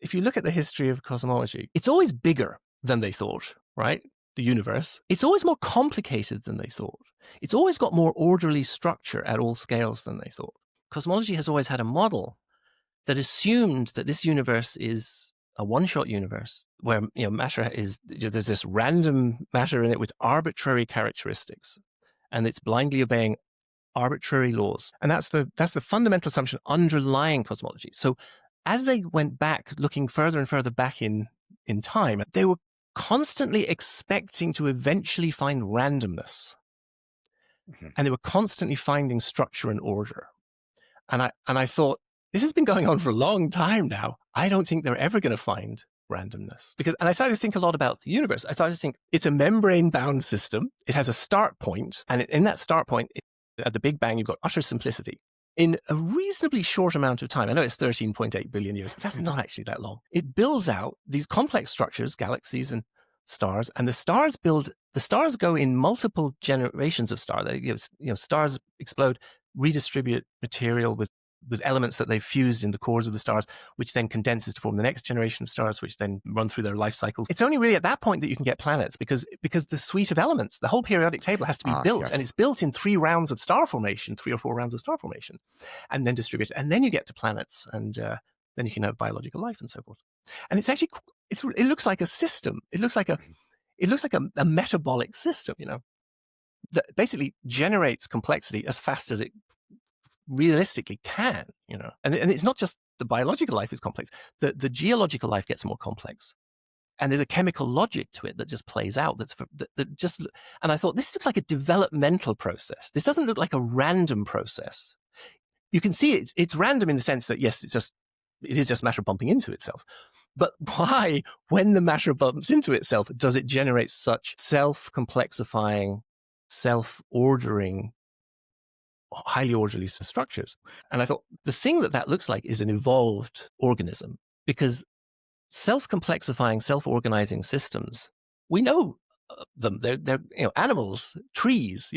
if you look at the history of cosmology, it's always bigger than they thought, right? The universe. It's always more complicated than they thought. It's always got more orderly structure at all scales than they thought. Cosmology has always had a model that assumed that this universe is a one-shot universe where matter is, there's this random matter in it with arbitrary characteristics, and it's blindly obeying arbitrary laws. And that's the fundamental assumption underlying cosmology. So as they went back, looking further and further back in time, they were constantly expecting to eventually find randomness. Mhm. And they were constantly finding structure and order. And I thought, this has been going on for a long time now. I don't think they're ever going to find randomness. And I started to think a lot about the universe. I started to think it's a membrane-bound system. It has a start point. And in that start point, at the Big Bang, you've got utter simplicity. In a reasonably short amount of time, I know it's 13.8 billion years, but that's not actually that long. It builds out these complex structures, galaxies and stars, and the stars go in multiple generations of stars. Stars explode, redistribute material with elements that they've fused in the cores of the stars, which then condenses to form the next generation of stars, which then run through their life cycle. It's only really at that point that you can get planets, because the suite of elements, the whole periodic table has to be built, Yes. and it's built in 3 rounds of star formation, 3 or 4 rounds of star formation, and then distributed. And then you get to planets, and then you can have biological life and so forth. And it's actually, it looks like a system. It looks like a metabolic system, that basically generates complexity as fast as it realistically can, and it's not just the biological life is complex. The geological life gets more complex, and there's a chemical logic to it that just plays out. And I thought, this looks like a developmental process. This doesn't look like a random process. You can see it's random in the sense that, yes, it is just matter bumping into itself. But why, when the matter bumps into itself, does it generate such self-complexifying, self-ordering, highly orderly structures? And I thought, the thing that looks like is an evolved organism, because self-complexifying, self-organizing systems, we know them. They're animals, trees,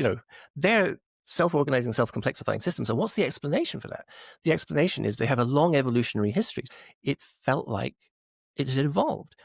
they're self-organizing, self-complexifying systems. And what's the explanation for that? The explanation is they have a long evolutionary history. It felt like it had evolved.